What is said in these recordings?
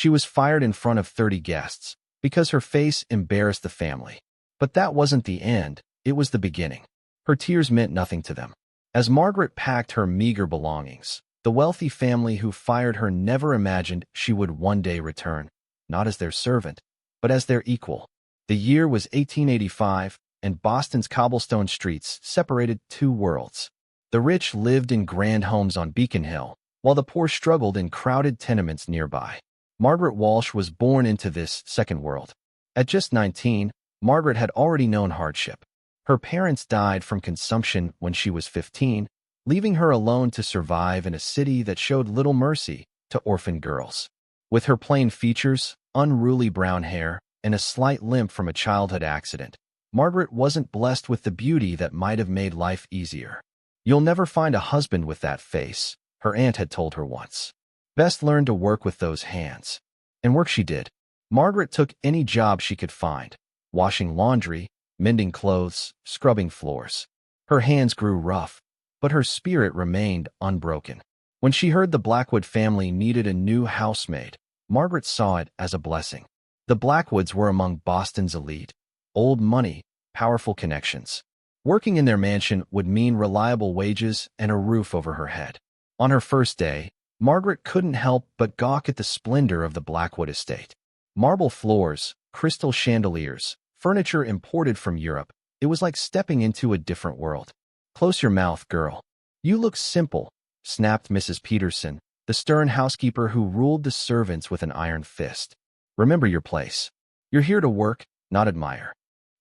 She was fired in front of 30 guests because her face embarrassed the family. But that wasn't the end, it was the beginning. Her tears meant nothing to them. As Margaret packed her meager belongings, the wealthy family who fired her never imagined she would one day return, not as their servant, but as their equal. The year was 1885, and Boston's cobblestone streets separated two worlds. The rich lived in grand homes on Beacon Hill, while the poor struggled in crowded tenements nearby. Margaret Walsh was born into this second world. At just 19, Margaret had already known hardship. Her parents died from consumption when she was 15, leaving her alone to survive in a city that showed little mercy to orphan girls. With her plain features, unruly brown hair, and a slight limp from a childhood accident, Margaret wasn't blessed with the beauty that might have made life easier. "You'll never find a husband with that face," her aunt had told her once. "Best learn to work with those hands." And work she did. Margaret took any job she could find, washing laundry, mending clothes, scrubbing floors. Her hands grew rough, but her spirit remained unbroken. When she heard the Blackwood family needed a new housemaid, Margaret saw it as a blessing. The Blackwoods were among Boston's elite. Old money, powerful connections. Working in their mansion would mean reliable wages and a roof over her head. On her first day, Margaret couldn't help but gawk at the splendor of the Blackwood estate. Marble floors, crystal chandeliers, furniture imported from Europe. It was like stepping into a different world. "Close your mouth, girl. You look simple," snapped Mrs. Peterson, the stern housekeeper who ruled the servants with an iron fist. "Remember your place. You're here to work, not admire."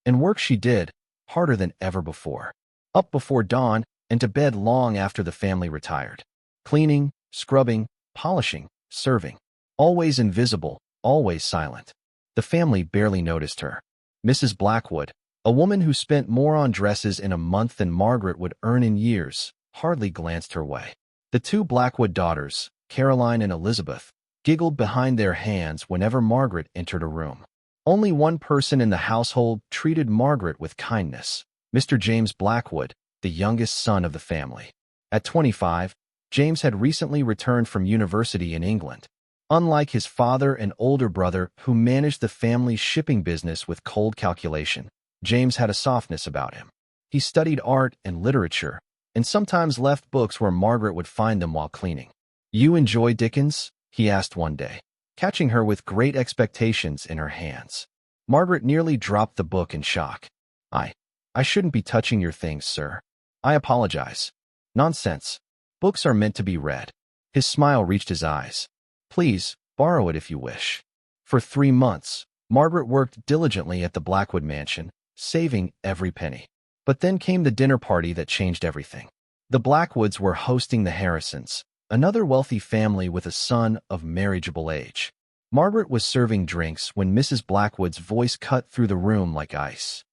And work she did, harder than ever before. Up before dawn and to bed long after the family retired. Cleaning, scrubbing, polishing, serving. Always invisible, always silent. The family barely noticed her. Mrs. Blackwood, a woman who spent more on dresses in a month than Margaret would earn in years, hardly glanced her way. The two Blackwood daughters, Caroline and Elizabeth, giggled behind their hands whenever Margaret entered a room. Only one person in the household treated Margaret with kindness, Mr. James Blackwood, the youngest son of the family. At 25, James had recently returned from university in England. Unlike his father and older brother who managed the family's shipping business with cold calculation, James had a softness about him. He studied art and literature, and sometimes left books where Margaret would find them while cleaning. "You enjoy Dickens?" he asked one day, catching her with great expectations in her hands. Margaret nearly dropped the book in shock. I shouldn't be touching your things, sir. I apologize." "Nonsense. Books are meant to be read." His smile reached his eyes. "Please, borrow it if you wish." For 3 months, Margaret worked diligently at the Blackwood mansion, saving every penny. But then came the dinner party that changed everything. The Blackwoods were hosting the Harrisons, another wealthy family with a son of marriageable age. Margaret was serving drinks when Mrs. Blackwood's voice cut through the room like ice.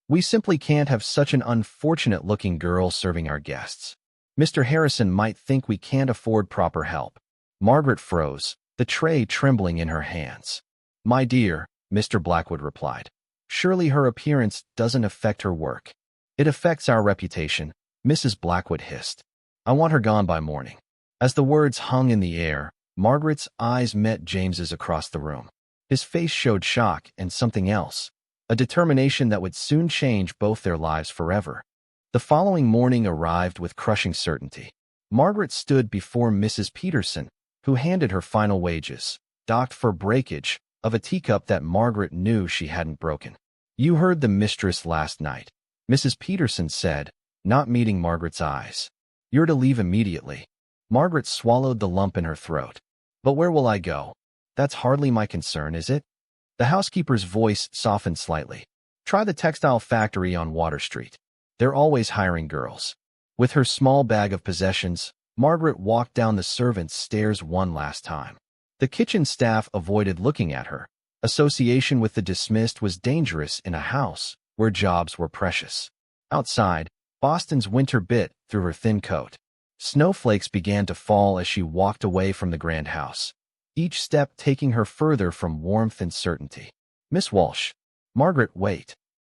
"We simply can't have such an unfortunate-looking girl serving our guests. Mr. Harrison might think we can't afford proper help." Margaret froze, the tray trembling in her hands. "My dear," Mr. Blackwood replied, "surely her appearance doesn't affect her work." "It affects our reputation," Mrs. Blackwood hissed. "I want her gone by morning." As the words hung in the air, Margaret's eyes met James's across the room. His face showed shock and something else, a determination that would soon change both their lives forever. The following morning arrived with crushing certainty. Margaret stood before Mrs. Peterson, who handed her final wages, docked for breakage, of a teacup that Margaret knew she hadn't broken. "You heard the mistress last night," Mrs. Peterson said, not meeting Margaret's eyes. "You're to leave immediately." Margaret swallowed the lump in her throat. "But where will I go?" "That's hardly my concern, is it?" The housekeeper's voice softened slightly. "Try the textile factory on Water Street. They're always hiring girls." With her small bag of possessions, Margaret walked down the servants' stairs one last time. The kitchen staff avoided looking at her. Association with the dismissed was dangerous in a house where jobs were precious. Outside, Boston's winter bit through her thin coat. Snowflakes began to fall as she walked away from the grand house, each step taking her further from warmth and certainty. "Miss Walsh." "Margaret, wait."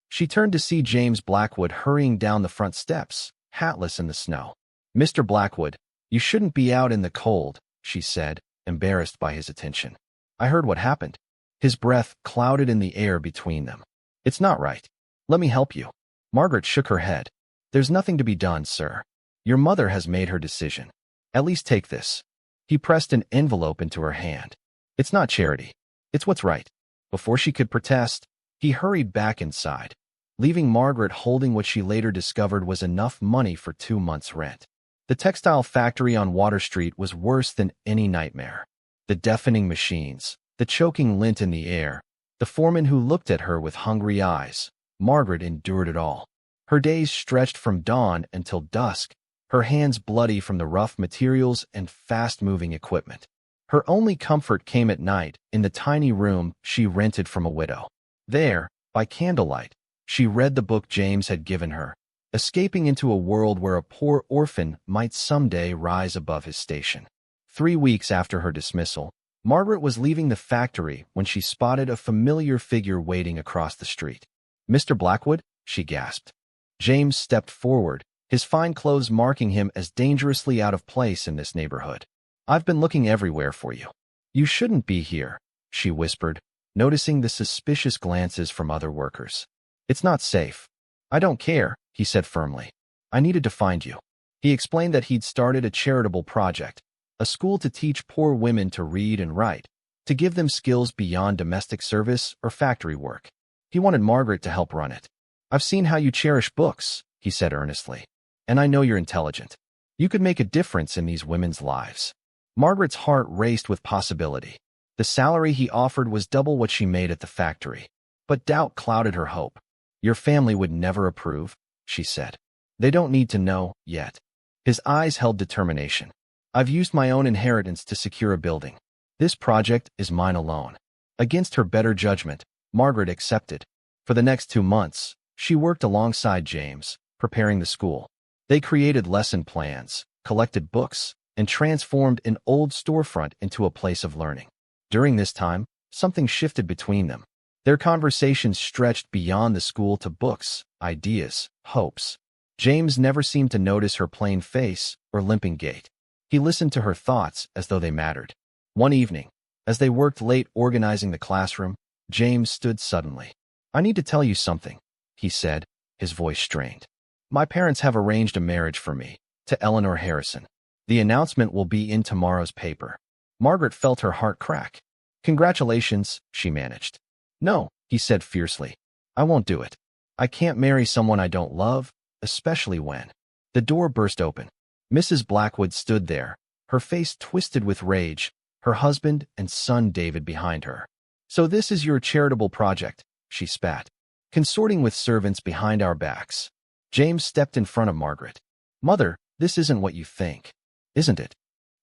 She turned to see James Blackwood hurrying down the front steps, hatless in the snow. "Mr. Blackwood, you shouldn't be out in the cold," she said, embarrassed by his attention. I heard what happened. His breath clouded in the air between them. It's not right. Let me help you. Margaret shook her head. There's nothing to be done, sir. Your mother has made her decision. At least take this. He pressed an envelope into her hand. It's not charity. It's what's right. Before she could protest, he hurried back inside, leaving Margaret holding what she later discovered was enough money for 2 months' rent. The textile factory on Water Street was worse than any nightmare. The deafening machines, the choking lint in the air, the foreman who looked at her with hungry eyes. Margaret endured it all. Her days stretched from dawn until dusk, her hands bloody from the rough materials and fast-moving equipment. Her only comfort came at night in the tiny room she rented from a widow. There, by candlelight, she read the book James had given her, escaping into a world where a poor orphan might someday rise above his station. 3 weeks after her dismissal, Margaret was leaving the factory when she spotted a familiar figure waiting across the street. "Mr. Blackwood?" she gasped. James stepped forward, his fine clothes marking him as dangerously out of place in this neighborhood. "I've been looking everywhere for you." "You shouldn't be here," she whispered, noticing the suspicious glances from other workers. "It's not safe." "I don't care," he said firmly. "I needed to find you." He explained that he'd started a charitable project, a school to teach poor women to read and write, to give them skills beyond domestic service or factory work. He wanted Margaret to help run it. "I've seen how you cherish books," he said earnestly, "and I know you're intelligent. You could make a difference in these women's lives." Margaret's heart raced with possibility. The salary he offered was double what she made at the factory, but doubt clouded her hope. "Your family would never approve," she said. "They don't need to know yet." His eyes held determination. "I've used my own inheritance to secure a building. This project is mine alone." Against her better judgment, Margaret accepted. For the next 2 months, she worked alongside James, preparing the school. They created lesson plans, collected books, and transformed an old storefront into a place of learning. During this time, something shifted between them. Their conversations stretched beyond the school to books, ideas, hopes. James never seemed to notice her plain face or limping gait. He listened to her thoughts as though they mattered. One evening, as they worked late organizing the classroom, James stood suddenly. "I need to tell you something," he said, his voice strained. "My parents have arranged a marriage for me, to Eleanor Harrison. The announcement will be in tomorrow's paper." Margaret felt her heart crack. "Congratulations," she managed. "No," he said fiercely. "I won't do it. I can't marry someone I don't love, especially when—" The door burst open. Mrs. Blackwood stood there, her face twisted with rage, her husband and son David behind her. "So this is your charitable project," she spat. "Consorting with servants behind our backs." James stepped in front of Margaret. "Mother, this isn't what you think, isn't it?"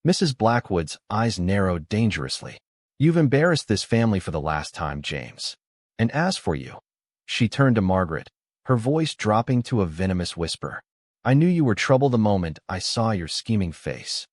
Mrs. Blackwood's eyes narrowed dangerously. "You've embarrassed this family for the last time, James. And as for you—" She turned to Margaret, her voice dropping to a venomous whisper. "I knew you were trouble the moment I saw your scheming face."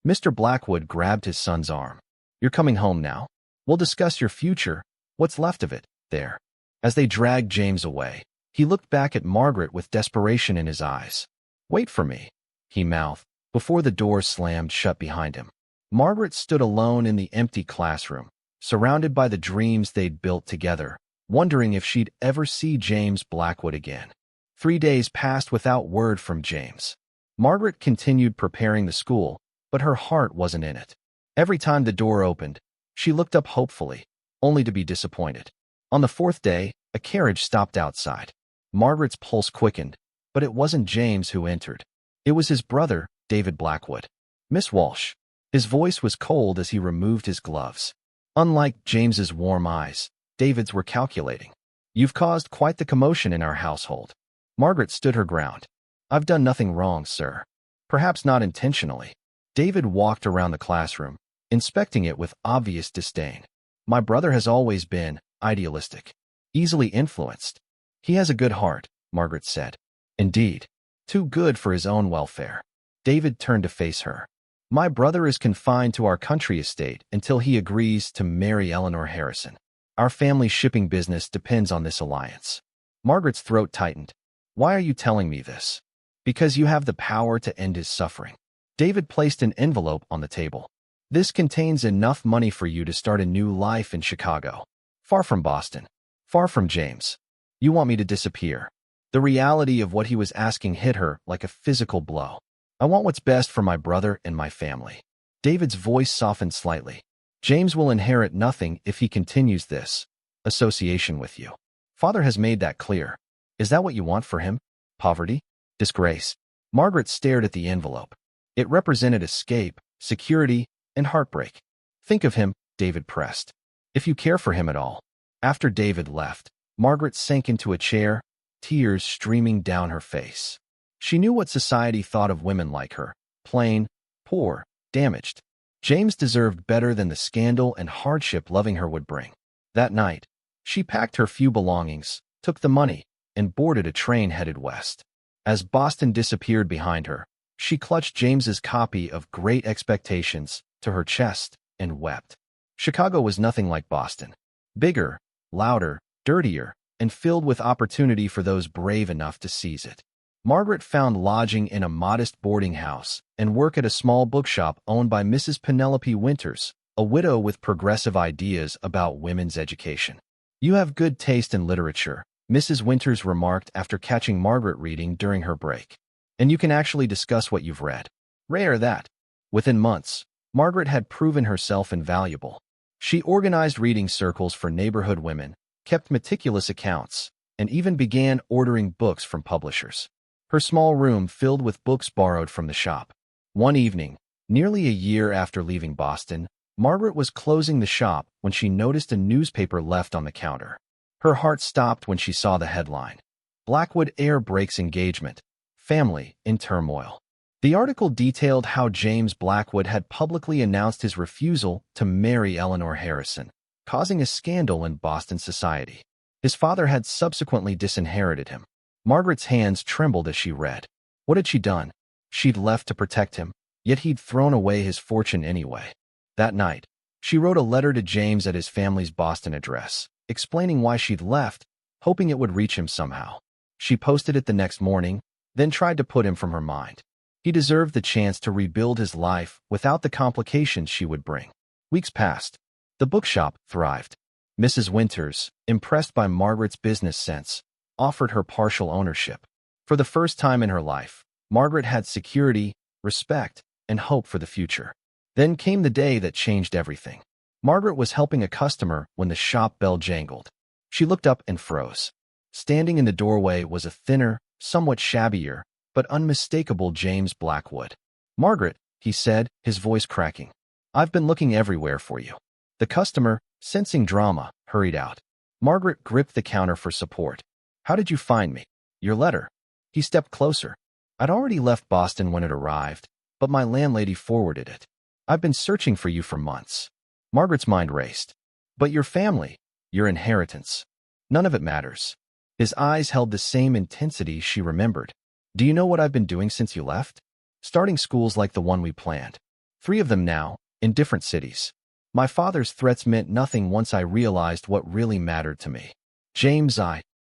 Mr. Blackwood grabbed his son's arm. "You're coming home now. We'll discuss your future, what's left of it, there." As they dragged James away, he looked back at Margaret with desperation in his eyes. "Wait for me," he mouthed, before the door slammed shut behind him. Margaret stood alone in the empty classroom, surrounded by the dreams they'd built together, wondering if she'd ever see James Blackwood again. 3 days passed without word from James. Margaret continued preparing the school, but her heart wasn't in it. Every time the door opened, she looked up hopefully, only to be disappointed. On the 4th day, a carriage stopped outside. Margaret's pulse quickened, but it wasn't James who entered. It was his brother, David Blackwood. "Miss Walsh." His voice was cold as he removed his gloves. Unlike James's warm eyes, David's were calculating. "You've caused quite the commotion in our household." Margaret stood her ground. "I've done nothing wrong, sir. Perhaps not intentionally." David walked around the classroom, inspecting it with obvious disdain. "My brother has always been idealistic, easily influenced. He has a good heart," Margaret said. "Indeed. Too good for his own welfare." David turned to face her. "My brother is confined to our country estate until he agrees to marry Eleanor Harrison. Our family shipping business depends on this alliance." Margaret's throat tightened. "Why are you telling me this?" "Because you have the power to end his suffering." David placed an envelope on the table. This contains enough money for you to start a new life in Chicago. Far from Boston. Far from James. You want me to disappear." The reality of what he was asking hit her like a physical blow. "I want what's best for my brother and my family." David's voice softened slightly. "James will inherit nothing if he continues this association with you. Father has made that clear. Is that what you want for him? Poverty? Disgrace?" Margaret stared at the envelope. It represented escape, security, and heartbreak. "Think of him," David pressed. "If you care for him at all." After David left, Margaret sank into a chair, tears streaming down her face. She knew what society thought of women like her: plain, poor, damaged. James deserved better than the scandal and hardship loving her would bring. That night, she packed her few belongings, took the money, and boarded a train headed west. As Boston disappeared behind her, she clutched James's copy of Great Expectations to her chest and wept. Chicago was nothing like Boston. Bigger, louder, dirtier, and filled with opportunity for those brave enough to seize it. Margaret found lodging in a modest boarding house and work at a small bookshop owned by Mrs. Penelope Winters, a widow with progressive ideas about women's education. "You have good taste in literature," Mrs. Winters remarked after catching Margaret reading during her break. "And you can actually discuss what you've read. Rare that." Within months, Margaret had proven herself invaluable. She organized reading circles for neighborhood women, kept meticulous accounts, and even began ordering books from publishers. Her small room filled with books borrowed from the shop. One evening, nearly a year after leaving Boston, Margaret was closing the shop when she noticed a newspaper left on the counter. Her heart stopped when she saw the headline: "Blackwood Heir Breaks Engagement. Family in Turmoil." The article detailed how James Blackwood had publicly announced his refusal to marry Eleanor Harrison, causing a scandal in Boston society. His father had subsequently disinherited him. Margaret's hands trembled as she read. What had she done? She'd left to protect him, yet he'd thrown away his fortune anyway. That night, she wrote a letter to James at his family's Boston address, explaining why she'd left, hoping it would reach him somehow. She posted it the next morning, then tried to put him from her mind. He deserved the chance to rebuild his life without the complications she would bring. Weeks passed. The bookshop thrived. Mrs. Winters, impressed by Margaret's business sense, offered her partial ownership. For the first time in her life, Margaret had security, respect, and hope for the future. Then came the day that changed everything. Margaret was helping a customer when the shop bell jangled. She looked up and froze. Standing in the doorway was a thinner, somewhat shabbier, but unmistakable James Blackwood. "Margaret," he said, his voice cracking. "I've been looking everywhere for you." The customer, sensing drama, hurried out. Margaret gripped the counter for support. "How did you find me?" "Your letter." He stepped closer. "I'd already left Boston when it arrived, but my landlady forwarded it. I've been searching for you for months." Margaret's mind raced. "But your family, your inheritance, none of it matters." His eyes held the same intensity she remembered. "Do you know what I've been doing since you left? Starting schools like the one we planned. 3 of them now, in different cities. My father's threats meant nothing once I realized what really mattered to me. James,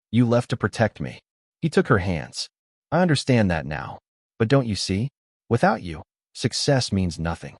you left to protect me." He took her hands. "I understand that now. But don't you see? Without you, success means nothing."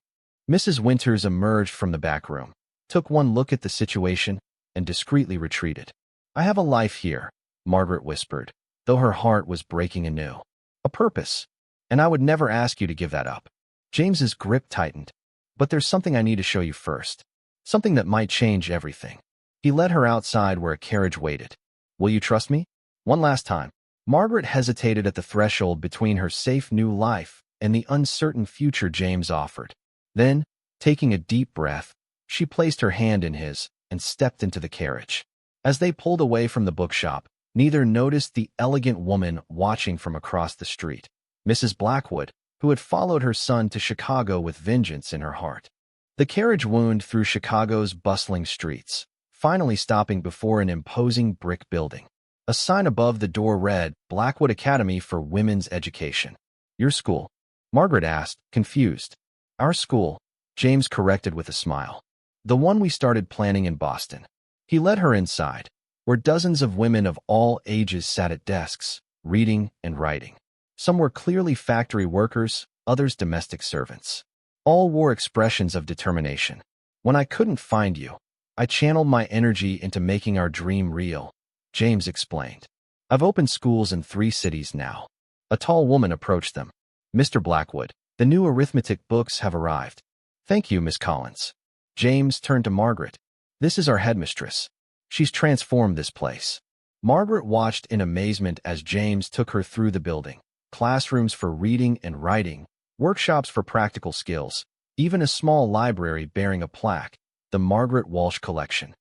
Mrs. Winters emerged from the back room, took one look at the situation, and discreetly retreated. "I have a life here," Margaret whispered, though her heart was breaking anew. "A purpose, and I would never ask you to give that up." James's grip tightened. "But there's something I need to show you first. Something that might change everything." He led her outside where a carriage waited. "Will you trust me?" One last time. Margaret hesitated at the threshold between her safe new life and the uncertain future James offered. Then, taking a deep breath, she placed her hand in his and stepped into the carriage. As they pulled away from the bookshop, neither noticed the elegant woman watching from across the street, Mrs. Blackwood, who had followed her son to Chicago with vengeance in her heart. The carriage wound through Chicago's bustling streets, finally stopping before an imposing brick building. A sign above the door read, "Blackwood Academy for Women's Education." "Your school?" Margaret asked, confused. "Our school," James corrected with a smile. "The one we started planning in Boston." He led her inside, where dozens of women of all ages sat at desks, reading and writing. Some were clearly factory workers, others domestic servants. All wore expressions of determination. When I couldn't find you, I channeled my energy into making our dream real, James explained. I've opened schools in 3 cities now. A tall woman approached them. Mr. Blackwood, the new arithmetic books have arrived. Thank you, Miss Collins. James turned to Margaret. This is our headmistress. She's transformed this place. Margaret watched in amazement as James took her through the building. Classrooms for reading and writing, workshops for practical skills, even a small library bearing a plaque, the Margaret Walsh collection.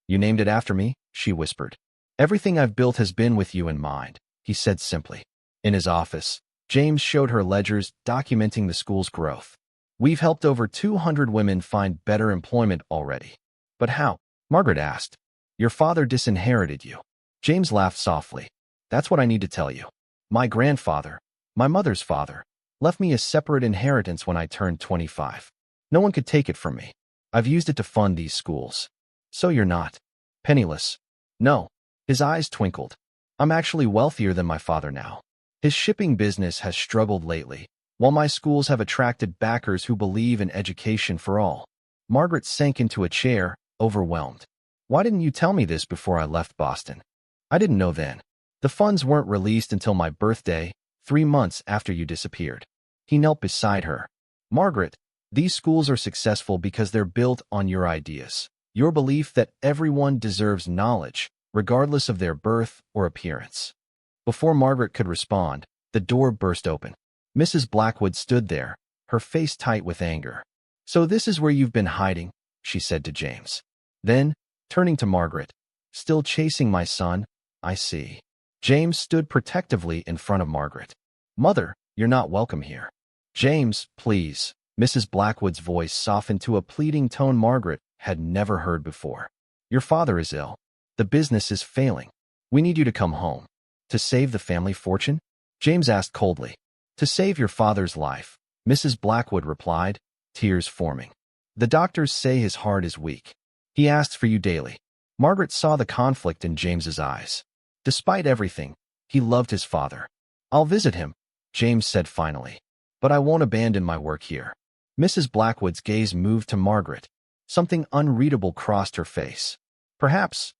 You named it after me, she whispered. Everything I've built has been with you in mind, he said simply. In his office, James showed her ledgers documenting the school's growth. We've helped over 200 women find better employment already. But how? Margaret asked. Your father disinherited you. James laughed softly. That's what I need to tell you. My grandfather, my mother's father, left me a separate inheritance when I turned 25. No one could take it from me. I've used it to fund these schools. So you're not penniless? No. His eyes twinkled. I'm actually wealthier than my father now. His shipping business has struggled lately, while my schools have attracted backers who believe in education for all. Margaret sank into a chair, overwhelmed. Why didn't you tell me this before I left Boston? I didn't know then. The funds weren't released until my birthday, 3 months after you disappeared. He knelt beside her. Margaret, these schools are successful because they're built on your ideas, your belief that everyone deserves knowledge, regardless of their birth or appearance. Before Margaret could respond, the door burst open. Mrs. Blackwood stood there, her face tight with anger. So this is where you've been hiding, she said to James. Then, turning to Margaret, still chasing my son, I see. James stood protectively in front of Margaret. Mother, you're not welcome here. James, please. Mrs. Blackwood's voice softened to a pleading tone Margaret had never heard before. Your father is ill. The business is failing. We need you to come home. To save the family fortune? James asked coldly. To save your father's life, Mrs. Blackwood replied, tears forming. The doctors say his heart is weak. He asks for you daily. Margaret saw the conflict in James's eyes. Despite everything, he loved his father. I'll visit him, James said finally. But I won't abandon my work here. Mrs. Blackwood's gaze moved to Margaret. Something unreadable crossed her face. Perhaps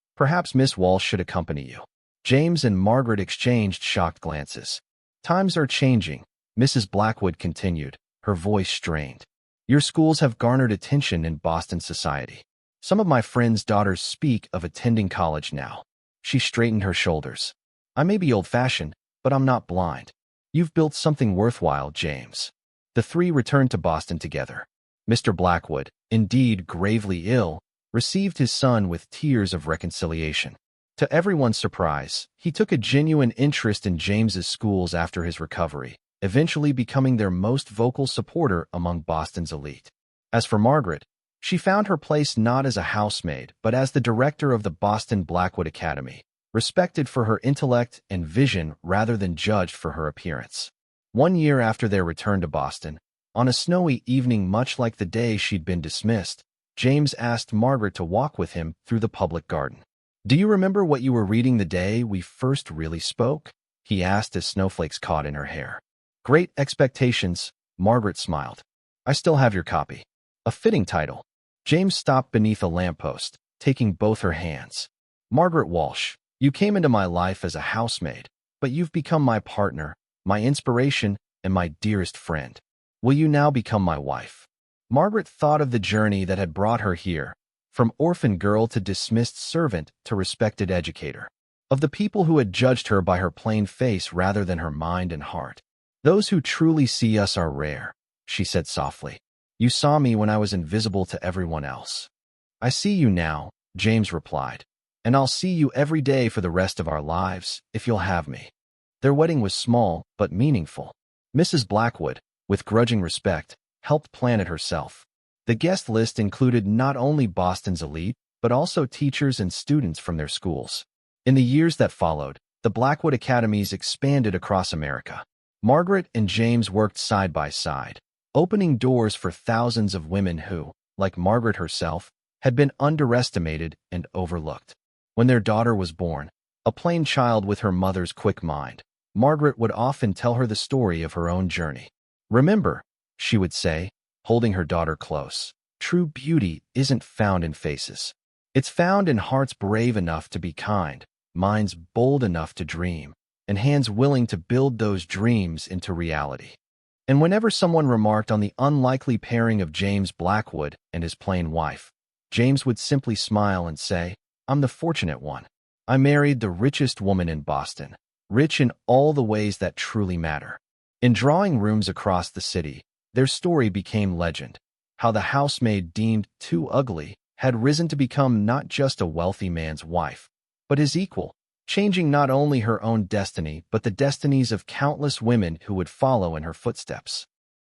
Miss Walsh should accompany you. James and Margaret exchanged shocked glances. Times are changing, Mrs. Blackwood continued, her voice strained. Your schools have garnered attention in Boston society. Some of my friends' daughters speak of attending college now. She straightened her shoulders. I may be old-fashioned, but I'm not blind. You've built something worthwhile, James. The 3 returned to Boston together. Mr. Blackwood, indeed gravely ill, received his son with tears of reconciliation. To everyone's surprise, he took a genuine interest in James's schools after his recovery, eventually becoming their most vocal supporter among Boston's elite. As for Margaret, she found her place not as a housemaid, but as the director of the Boston Blackwood Academy, respected for her intellect and vision rather than judged for her appearance. 1 year after their return to Boston, on a snowy evening much like the day she'd been dismissed, James asked Margaret to walk with him through the public garden. Do you remember what you were reading the day we first really spoke? He asked as snowflakes caught in her hair. Great Expectations, Margaret smiled. I still have your copy. A fitting title. James stopped beneath a lamppost, taking both her hands. Margaret Walsh, you came into my life as a housemaid, but you've become my partner, my inspiration, and my dearest friend. Will you now become my wife? Margaret thought of the journey that had brought her here, from orphan girl to dismissed servant to respected educator, of the people who had judged her by her plain face rather than her mind and heart. Those who truly see us are rare, she said softly. You saw me when I was invisible to everyone else. I see you now, James replied, and I'll see you every day for the rest of our lives, if you'll have me. Their wedding was small, but meaningful. Mrs. Blackwood, with grudging respect, helped plan it herself. The guest list included not only Boston's elite, but also teachers and students from their schools. In the years that followed, the Blackwood Academies expanded across America. Margaret and James worked side by side, opening doors for thousands of women who, like Margaret herself, had been underestimated and overlooked. When their daughter was born, a plain child with her mother's quick mind, Margaret would often tell her the story of her own journey. Remember, she would say, holding her daughter close. True beauty isn't found in faces. It's found in hearts brave enough to be kind, minds bold enough to dream, and hands willing to build those dreams into reality. And whenever someone remarked on the unlikely pairing of James Blackwood and his plain wife, James would simply smile and say, "I'm the fortunate one. I married the richest woman in Boston, rich in all the ways that truly matter." In drawing rooms across the city, their story became legend. How the housemaid deemed too ugly had risen to become not just a wealthy man's wife, but his equal, changing not only her own destiny but the destinies of countless women who would follow in her footsteps.